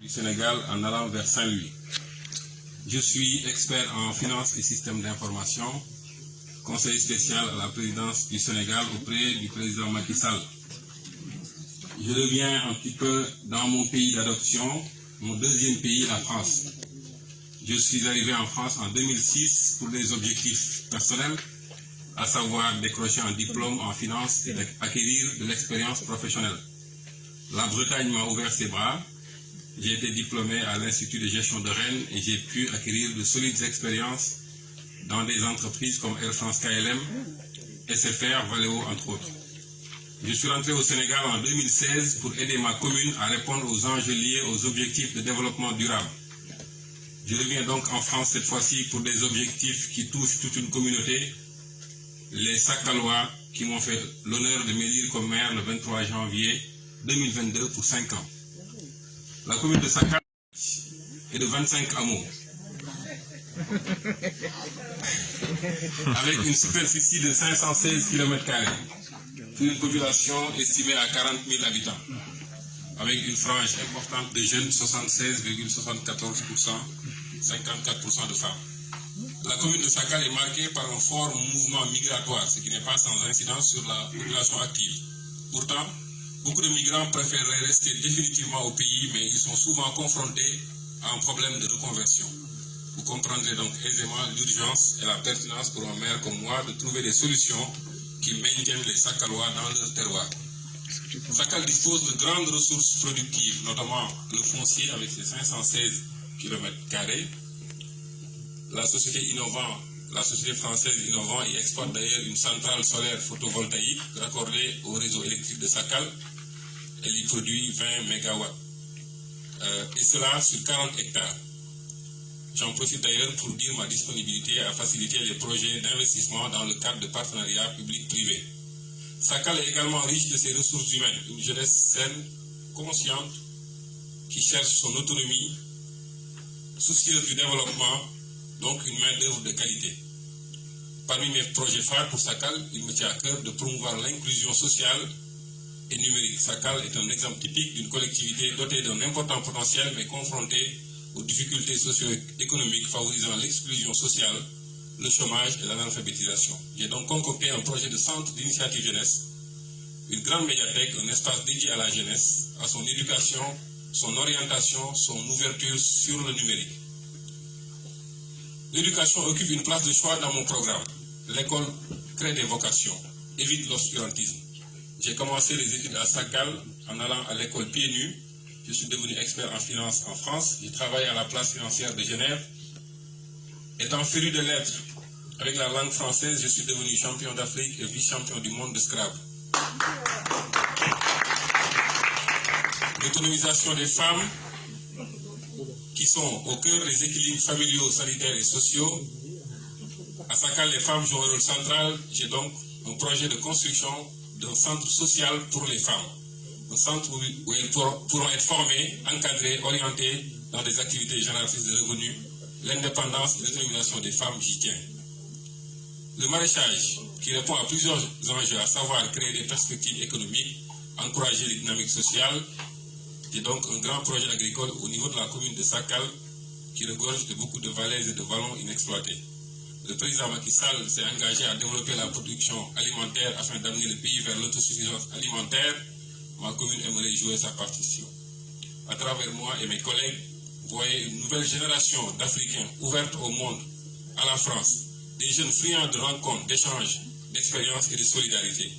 du Sénégal en allant vers Saint-Louis. Je suis expert en finance et système d'information, conseiller spécial à la présidence du Sénégal auprès du président Macky Sall. Je reviens un petit peu dans mon pays d'adoption, mon deuxième pays, la France. Je suis arrivé en France en 2006 pour des objectifs personnels, à savoir décrocher un diplôme en finance et acquérir de l'expérience professionnelle. La Bretagne m'a ouvert ses bras. J'ai été diplômé à l'Institut de gestion de Rennes et j'ai pu acquérir de solides expériences dans des entreprises comme Air France KLM, SFR, Valeo, entre autres. Je suis rentré au Sénégal en 2016 pour aider ma commune à répondre aux enjeux liés aux objectifs de développement durable. Je reviens donc en France cette fois-ci pour des objectifs qui touchent toute une communauté, les Sakalois qui m'ont fait l'honneur de m'élire comme maire le 23 janvier 2022 pour 5 ans. La commune de Sakal est de 25 hameaux, avec une superficie de 516 km², pour une population estimée à 40 000 habitants, avec une frange importante de jeunes, 76,74%, 54% de femmes. La commune de Sakal est marquée par un fort mouvement migratoire, ce qui n'est pas sans incidence sur la population active. Pourtant, beaucoup de migrants préféreraient rester définitivement au pays, mais ils sont souvent confrontés à un problème de reconversion. Vous comprendrez donc aisément l'urgence et la pertinence pour un maire comme moi de trouver des solutions qui maintiennent les Sakalois dans leur terroir. Sakal dispose de grandes ressources productives, notamment le foncier avec ses 516 km². La société française Innovant y exploite d'ailleurs une centrale solaire photovoltaïque raccordée au réseau électrique de Sakal. Elle y produit 20 MW. Et cela sur 40 hectares. J'en profite d'ailleurs pour dire ma disponibilité à faciliter les projets d'investissement dans le cadre de partenariats public-privé. Sakal est également riche de ses ressources humaines, une jeunesse saine, consciente, qui cherche son autonomie, soucieuse du développement, donc une main-d'œuvre de qualité. Parmi mes projets phares pour Sakal, il me tient à cœur de promouvoir l'inclusion sociale et numérique. Sakal est un exemple typique d'une collectivité dotée d'un important potentiel mais confrontée aux difficultés socio-économiques favorisant l'exclusion sociale, le chômage et l'analphabétisation. J'ai donc concocté un projet de centre d'initiative jeunesse, une grande médiathèque, un espace dédié à la jeunesse, à son éducation, son orientation, son ouverture sur le numérique. L'éducation occupe une place de choix dans mon programme. L'école crée des vocations, évite l'obscurantisme. J'ai commencé les études à Sakal en allant à l'école pieds nus. Je suis devenu expert en finance en France. J'ai travaillé à la place financière de Genève. Étant féru de lettres avec la langue française, je suis devenu champion d'Afrique et vice-champion du monde de Scrabble. L'autonomisation des femmes qui sont au cœur des équilibres familiaux, sanitaires et sociaux. À Sakal, les femmes jouent un rôle central. J'ai donc un projet de construction d'un centre social pour les femmes. Un centre où elles pourront être formées, encadrées, orientées dans des activités génératrices de revenus. L'indépendance et l'autonomisation des femmes, j'y tiens. Le maraîchage, qui répond à plusieurs enjeux, à savoir créer des perspectives économiques, encourager les dynamiques sociales. J'ai donc un grand projet agricole au niveau de la commune de Sakal qui regorge de beaucoup de vallées et de vallons inexploités. Le président Macky Sall s'est engagé à développer la production alimentaire afin d'amener le pays vers l'autosuffisance alimentaire. Ma commune aimerait jouer sa partition. À travers moi et mes collègues, vous voyez une nouvelle génération d'Africains ouverte au monde, à la France. Des jeunes friands de rencontres, d'échanges, d'expériences et de solidarité.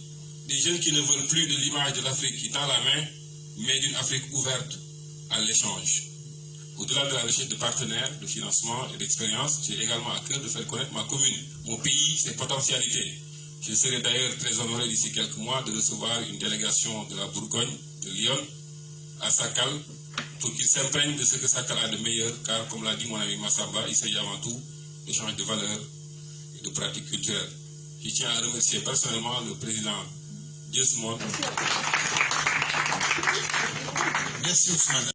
Des jeunes qui ne veulent plus de l'image de l'Afrique qui tend la main, mais d'une Afrique ouverte à l'échange. Au-delà de la recherche de partenaires, de financement et d'expérience, j'ai également à cœur de faire connaître ma commune, mon pays, ses potentialités. Je serai d'ailleurs très honoré d'ici quelques mois de recevoir une délégation de la Bourgogne, de Lyon, à Sakal, pour qu'ils s'imprègnent de ce que Sakal a de meilleur, car comme l'a dit mon ami Massamba, il s'agit avant tout d'échange de valeurs et de pratiques culturelles. Je tiens à remercier personnellement le président Dieu Monde. Merci Ousmane.